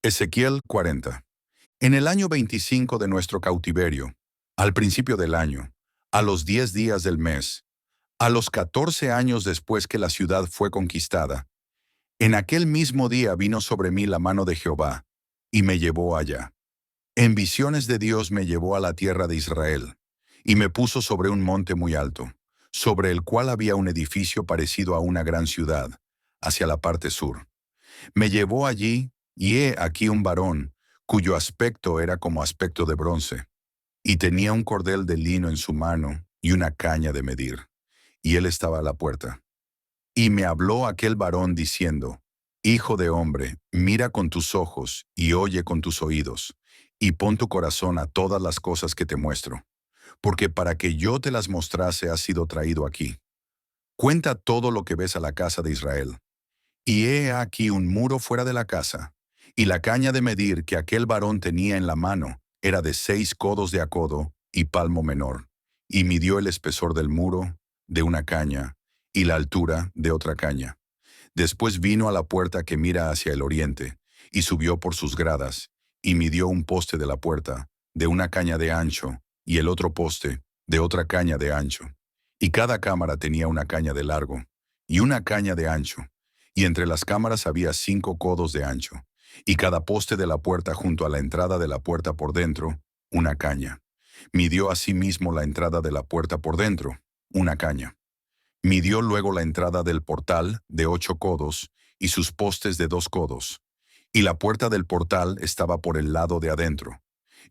Ezequiel 40. En el año 25 de nuestro cautiverio, al principio del año, a los 10 días del mes, a los 14 años después que la ciudad fue conquistada, en aquel mismo día vino sobre mí la mano de Jehová, y me llevó allá. En visiones de Dios me llevó a la tierra de Israel, y me puso sobre un monte muy alto, sobre el cual había un edificio parecido a una gran ciudad, hacia la parte sur. Me llevó allí, y he aquí un varón, cuyo aspecto era como aspecto de bronce, y tenía un cordel de lino en su mano y una caña de medir, y él estaba a la puerta. Y me habló aquel varón diciendo, Hijo de hombre, mira con tus ojos y oye con tus oídos, y pon tu corazón a todas las cosas que te muestro, porque para que yo te las mostrase has sido traído aquí. Cuenta todo lo que ves a la casa de Israel. Y he aquí un muro fuera de la casa, y la caña de medir que aquel varón tenía en la mano era de 6 codos de a codo y palmo menor, y midió el espesor del muro de una caña, y la altura de otra caña. Después vino a la puerta que mira hacia el oriente, y subió por sus gradas, y midió un poste de la puerta, de una caña de ancho, y el otro poste, de otra caña de ancho. Y cada cámara tenía una caña de largo, y una caña de ancho, y entre las cámaras había 5 codos de ancho, y cada poste de la puerta junto a la entrada de la puerta por dentro, una caña. Midió asimismo la entrada de la puerta por dentro, una caña. Midió luego la entrada del portal de 8 codos, y sus postes de 2 codos. Y la puerta del portal estaba por el lado de adentro.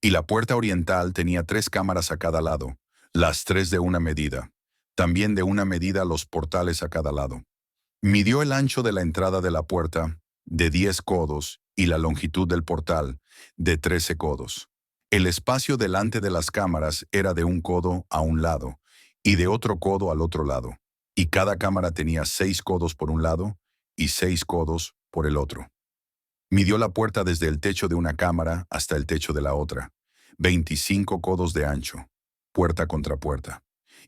Y la puerta oriental tenía 3 cámaras a cada lado, las 3 de una medida. También de una medida los portales a cada lado. Midió el ancho de la entrada de la puerta, de 10 codos, y la longitud del portal, de 13 codos. El espacio delante de las cámaras era de un codo a un lado, y de otro codo al otro lado. Y cada cámara tenía 6 codos por un lado, y 6 codos por el otro. Midió la puerta desde el techo de una cámara hasta el techo de la otra, 25 codos de ancho, puerta contra puerta.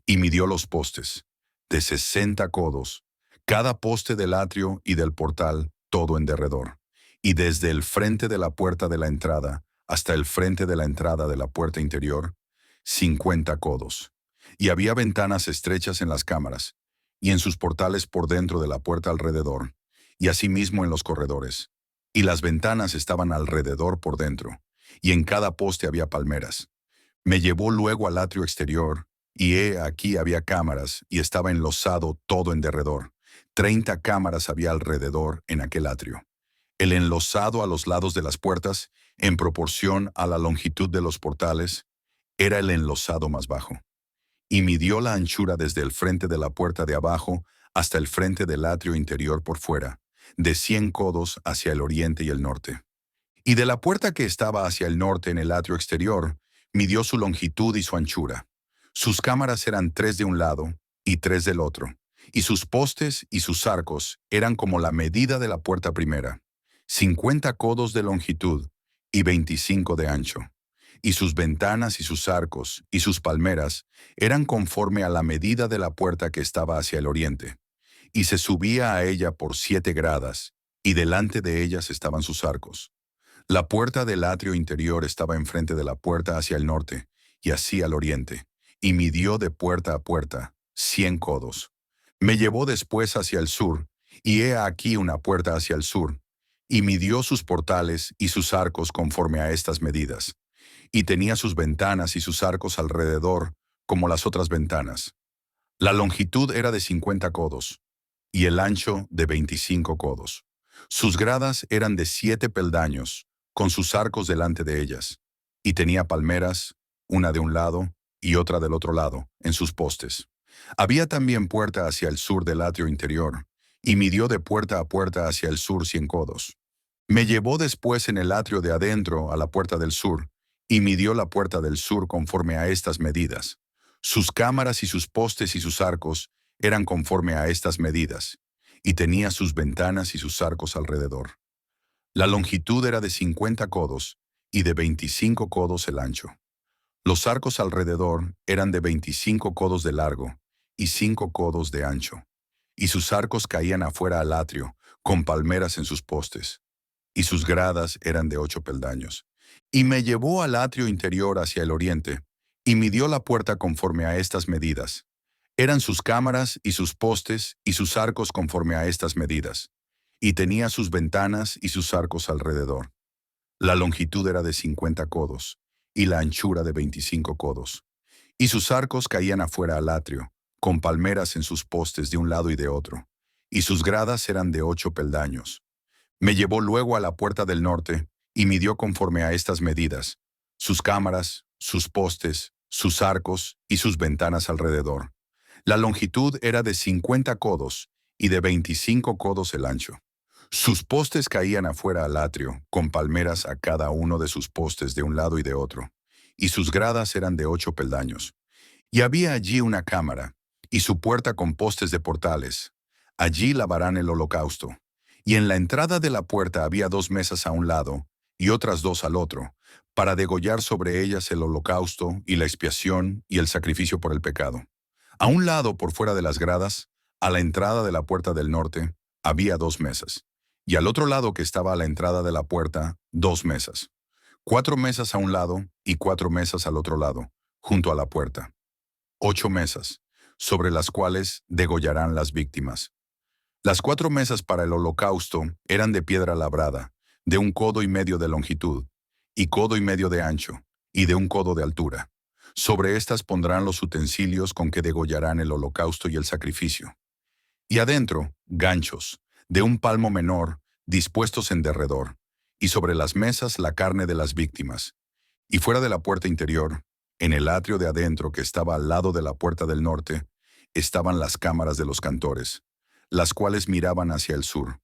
Y midió los postes, de 60 codos, cada poste del atrio y del portal, todo en derredor, y desde el frente de la puerta de la entrada hasta el frente de la entrada de la puerta interior, 50 codos. Y había ventanas estrechas en las cámaras, y en sus portales por dentro de la puerta alrededor, y asimismo en los corredores. Y las ventanas estaban alrededor por dentro, y en cada poste había palmeras. Me llevó luego al atrio exterior, y he aquí había cámaras, y estaba enlosado todo en derredor. 30 cámaras había alrededor en aquel atrio. El enlosado a los lados de las puertas, en proporción a la longitud de los portales, era el enlosado más bajo. Y midió la anchura desde el frente de la puerta de abajo hasta el frente del atrio interior por fuera, de 100 codos hacia el oriente y el norte. Y de la puerta que estaba hacia el norte en el atrio exterior, midió su longitud y su anchura. Sus cámaras eran 3 de un lado y 3 del otro, y sus postes y sus arcos eran como la medida de la puerta primera, 50 codos de longitud y 25 de ancho. Y sus ventanas y sus arcos y sus palmeras eran conforme a la medida de la puerta que estaba hacia el oriente. Y se subía a ella por 7 gradas, y delante de ellas estaban sus arcos. La puerta del atrio interior estaba enfrente de la puerta hacia el norte, y así al oriente, y midió de puerta a puerta 100 codos. Me llevó después hacia el sur, y he aquí una puerta hacia el sur, y midió sus portales y sus arcos conforme a estas medidas, y tenía sus ventanas y sus arcos alrededor, como las otras ventanas. La longitud era de 50 codos, y el ancho de 25 codos. Sus gradas eran de 7 peldaños, con sus arcos delante de ellas, y tenía palmeras, una de un lado y otra del otro lado, en sus postes. Había también puerta hacia el sur del atrio interior, y midió de puerta a puerta hacia el sur 100 codos. Me llevó después en el atrio de adentro a la puerta del sur, y midió la puerta del sur conforme a estas medidas. Sus cámaras y sus postes y sus arcos eran conforme a estas medidas, y tenía sus ventanas y sus arcos alrededor. La longitud era de 50 codos, y de 25 codos el ancho. Los arcos alrededor eran de 25 codos de largo, y 5 codos de ancho, y sus arcos caían afuera al atrio, con palmeras en sus postes. y sus gradas eran de 8 peldaños. Y me llevó al atrio interior hacia el oriente, y midió la puerta conforme a estas medidas. Eran sus cámaras y sus postes y sus arcos conforme a estas medidas, y tenía sus ventanas y sus arcos alrededor. La longitud era de 50 codos, y la anchura de 25 codos. Y sus arcos caían afuera al atrio, con palmeras en sus postes de un lado y de otro, y sus gradas eran de 8 peldaños. Me llevó luego a la puerta del norte, y midió conforme a estas medidas, sus cámaras, sus postes, sus arcos y sus ventanas alrededor. La longitud era de 50 codos, y de 25 codos el ancho. Sus postes caían afuera al atrio, con palmeras a cada uno de sus postes de un lado y de otro, y sus gradas eran de 8 peldaños. Y había allí una cámara, y su puerta con postes de portales. Allí lavarán el holocausto. Y en la entrada de la puerta había 2 mesas a un lado, y otras 2 al otro, para degollar sobre ellas el holocausto y la expiación y el sacrificio por el pecado. A un lado, por fuera de las gradas, a la entrada de la puerta del norte, había 2 mesas. Y al otro lado que estaba a la entrada de la puerta, 2 mesas. 4 mesas a un lado y 4 mesas al otro lado, junto a la puerta. 8 mesas, sobre las cuales degollarán las víctimas. Las 4 mesas para el holocausto eran de piedra labrada, de 1,5 codos de longitud, y 1,5 codos de ancho, y de 1 codo de altura. Sobre estas pondrán los utensilios con que degollarán el holocausto y el sacrificio. Y adentro, ganchos, de 1 palmo menor, dispuestos en derredor, y sobre las mesas la carne de las víctimas. Y fuera de la puerta interior, en el atrio de adentro que estaba al lado de la puerta del norte, estaban las cámaras de los cantores, las cuales miraban hacia el sur.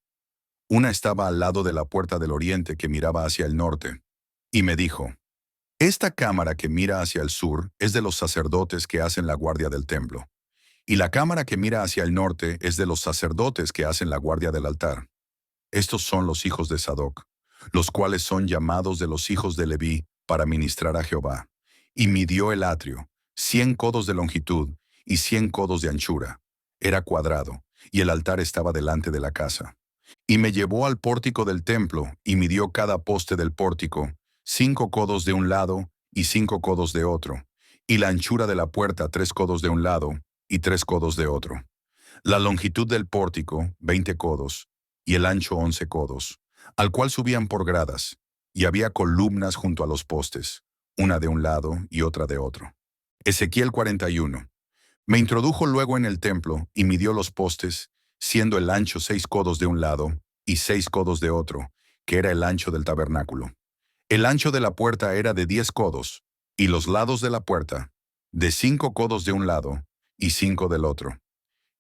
Una estaba al lado de la puerta del oriente que miraba hacia el norte. Y me dijo, esta cámara que mira hacia el sur es de los sacerdotes que hacen la guardia del templo. Y la cámara que mira hacia el norte es de los sacerdotes que hacen la guardia del altar. Estos son los hijos de Sadoc, los cuales son llamados de los hijos de Leví para ministrar a Jehová. Y midió el atrio, 100 codos de longitud y 100 codos de anchura. Era cuadrado, y el altar estaba delante de la casa. Y me llevó al pórtico del templo, y midió cada poste del pórtico, 5 codos de un lado y 5 codos de otro, y la anchura de la puerta 3 codos de un lado y 3 codos de otro. La longitud del pórtico, 20 codos, y el ancho 11 codos, al cual subían por gradas, y había columnas junto a los postes, una de un lado y otra de otro. Ezequiel 41. Me introdujo luego en el templo y midió los postes, siendo el ancho 6 codos de un lado y 6 codos de otro, que era el ancho del tabernáculo. El ancho de la puerta era de 10 codos, y los lados de la puerta, de 5 codos de un lado y 5 del otro.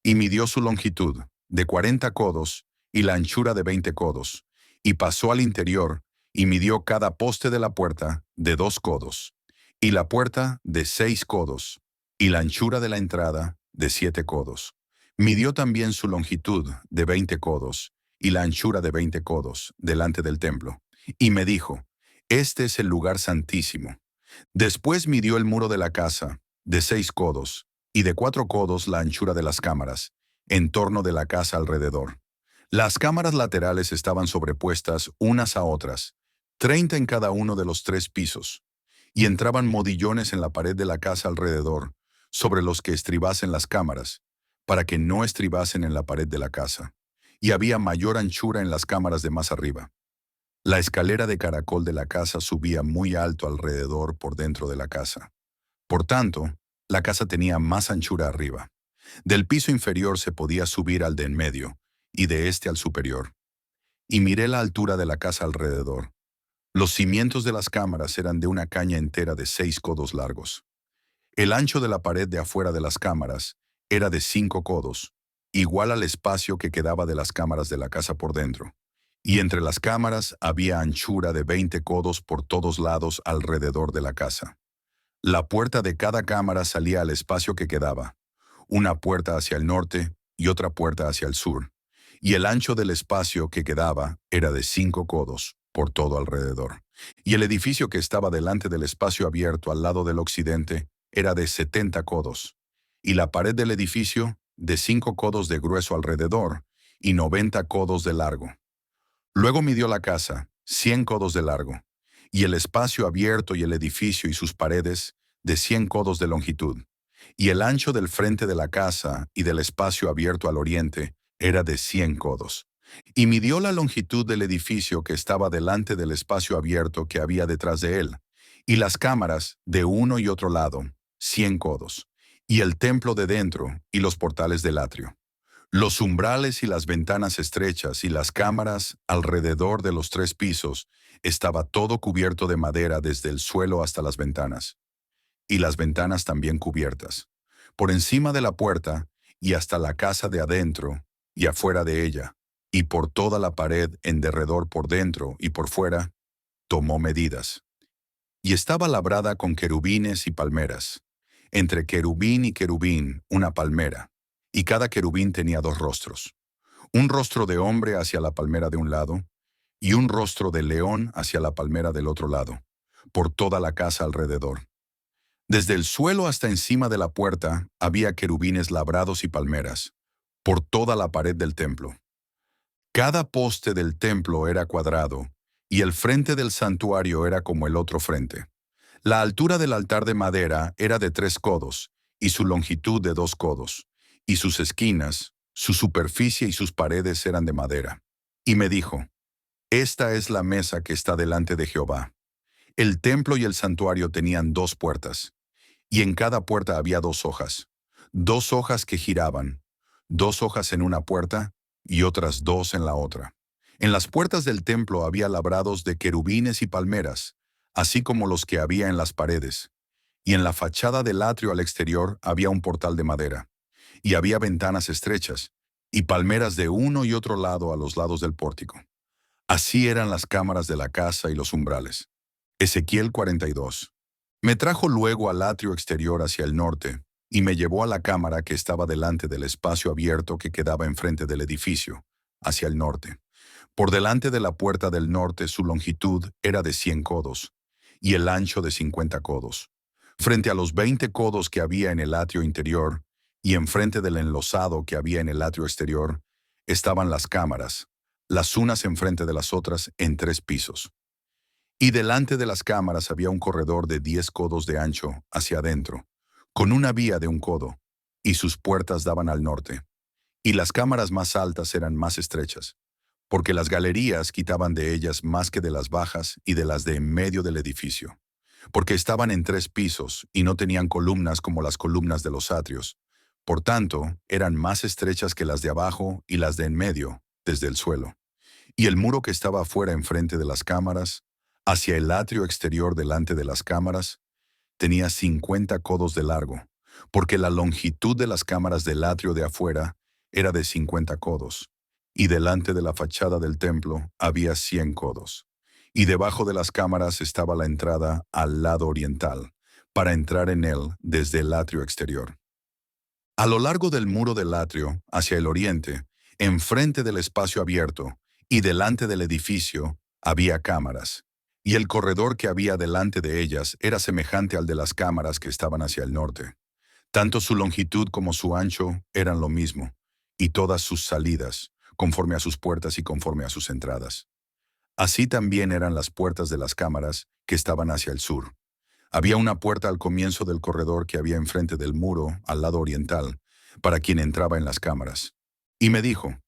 Y midió su longitud, de 40 codos, y la anchura de 20 codos, y pasó al interior, y midió cada poste de la puerta de 2 codos, y la puerta de 6 codos, y la anchura de la entrada de 7 codos. Midió también su longitud de 20 codos, y la anchura de 20 codos, delante del templo. Y me dijo, este es el lugar santísimo. Después midió el muro de la casa, de 6 codos, y de 4 codos la anchura de las cámaras, en torno de la casa alrededor. Las cámaras laterales estaban sobrepuestas unas a otras, 30 en cada uno de los 3 pisos, y entraban modillones en la pared de la casa alrededor, sobre los que estribasen las cámaras, para que no estribasen en la pared de la casa. Y había mayor anchura en las cámaras de más arriba. La escalera de caracol de la casa subía muy alto alrededor por dentro de la casa. Por tanto, la casa tenía más anchura arriba. Del piso inferior se podía subir al de en medio, y de este al superior. Y miré la altura de la casa alrededor. Los cimientos de las cámaras eran de una caña entera de 6 codos largos. El ancho de la pared de afuera de las cámaras era de 5 codos, igual al espacio que quedaba de las cámaras de la casa por dentro. Y entre las cámaras había anchura de 20 codos por todos lados alrededor de la casa. La puerta de cada cámara salía al espacio que quedaba, una puerta hacia el norte y otra puerta hacia el sur, y el ancho del espacio que quedaba era de 5 codos por todo alrededor. Y el edificio que estaba delante del espacio abierto al lado del occidente era de 70 codos, y la pared del edificio de 5 codos de grueso alrededor y 90 codos de largo. Luego midió la casa, 100 codos de largo, y el espacio abierto y el edificio y sus paredes de 100 codos de longitud, y el ancho del frente de la casa y del espacio abierto al oriente era de 100 codos. Y midió la longitud del edificio que estaba delante del espacio abierto que había detrás de él, y las cámaras de uno y otro lado, 100 codos, y el templo de dentro y los portales del atrio. Los umbrales y las ventanas estrechas y las cámaras alrededor de los 3 pisos, estaba todo cubierto de madera desde el suelo hasta las ventanas, y las ventanas también cubiertas, por encima de la puerta y hasta la casa de adentro y afuera de ella, y por toda la pared en derredor por dentro y por fuera, tomó medidas. Y estaba labrada con querubines y palmeras, entre querubín y querubín una palmera, y cada querubín tenía 2 rostros, un rostro de hombre hacia la palmera de un lado, y un rostro de león hacia la palmera del otro lado, por toda la casa alrededor. Desde el suelo hasta encima de la puerta había querubines labrados y palmeras, por toda la pared del templo. Cada poste del templo era cuadrado, y el frente del santuario era como el otro frente. La altura del altar de madera era de 3 codos, y su longitud de 2 codos, y sus esquinas, su superficie y sus paredes eran de madera. Y me dijo, esta es la mesa que está delante de Jehová. El templo y el santuario tenían 2 puertas, y en cada puerta había 2 hojas, 2 hojas que giraban, 2 hojas en una puerta y otras 2 en la otra. En las puertas del templo había labrados de querubines y palmeras, así como los que había en las paredes, y en la fachada del atrio al exterior había un portal de madera, y había ventanas estrechas, y palmeras de uno y otro lado a los lados del pórtico. Así eran las cámaras de la casa y los umbrales. Ezequiel 42. Me trajo luego al atrio exterior hacia el norte, y me llevó a la cámara que estaba delante del espacio abierto que quedaba enfrente del edificio, hacia el norte. Por delante de la puerta del norte su longitud era de 100 codos, y el ancho de 50 codos. Frente a los 20 codos que había en el atrio interior, y enfrente del enlosado que había en el atrio exterior, estaban las cámaras, las unas enfrente de las otras en 3 pisos. Y delante de las cámaras había un corredor de 10 codos de ancho hacia adentro, con una vía de 1 codo, y sus puertas daban al norte. Y las cámaras más altas eran más estrechas, porque las galerías quitaban de ellas más que de las bajas y de las de en medio del edificio, porque estaban en 3 pisos y no tenían columnas como las columnas de los atrios. Por tanto, eran más estrechas que las de abajo y las de en medio, desde el suelo. Y el muro que estaba afuera enfrente de las cámaras, hacia el atrio exterior delante de las cámaras, tenía 50 codos de largo, porque la longitud de las cámaras del atrio de afuera era de 50 codos, y delante de la fachada del templo había 100 codos. Y debajo de las cámaras estaba la entrada al lado oriental, para entrar en él desde el atrio exterior. A lo largo del muro del atrio, hacia el oriente, enfrente del espacio abierto, y delante del edificio, había cámaras, y el corredor que había delante de ellas era semejante al de las cámaras que estaban hacia el norte. Tanto su longitud como su ancho eran lo mismo, y todas sus salidas, conforme a sus puertas y conforme a sus entradas. Así también eran las puertas de las cámaras que estaban hacia el sur. Había una puerta al comienzo del corredor que había enfrente del muro, al lado oriental, para quien entraba en las cámaras. Y me dijo,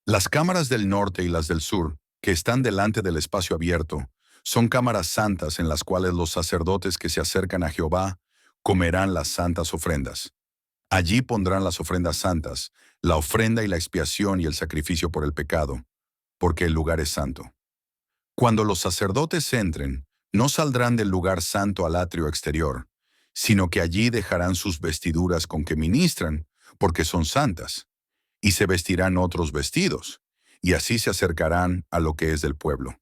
las cámaras del norte y las del sur, que están delante del espacio abierto, son cámaras santas en las cuales los sacerdotes que se acercan a Jehová comerán las santas ofrendas. Allí pondrán las ofrendas santas, la ofrenda y la expiación y el sacrificio por el pecado, porque el lugar es santo. Cuando los sacerdotes entren, no saldrán del lugar santo al atrio exterior, sino que allí dejarán sus vestiduras con que ministran, porque son santas, y se vestirán otros vestidos, y así se acercarán a lo que es del pueblo.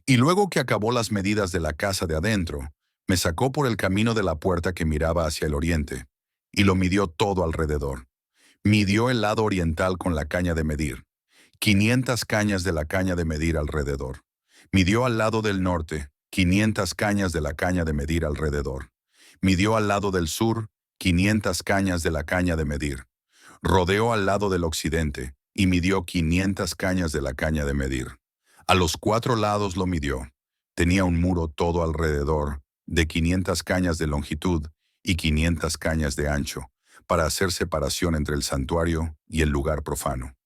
Y luego que acabó las medidas de la casa de adentro, me sacó por el camino de la puerta que miraba hacia el oriente, y lo midió todo alrededor. Midió el lado oriental con la caña de medir, 500 cañas de la caña de medir alrededor. Midió al lado del norte, 500 cañas de la caña de medir alrededor. Midió al lado del sur, 500 cañas de la caña de medir. Rodeó al lado del occidente, y midió 500 cañas de la caña de medir. A los 4 lados lo midió. Tenía un muro todo alrededor, de 500 cañas de longitud y 500 cañas de ancho, para hacer separación entre el santuario y el lugar profano.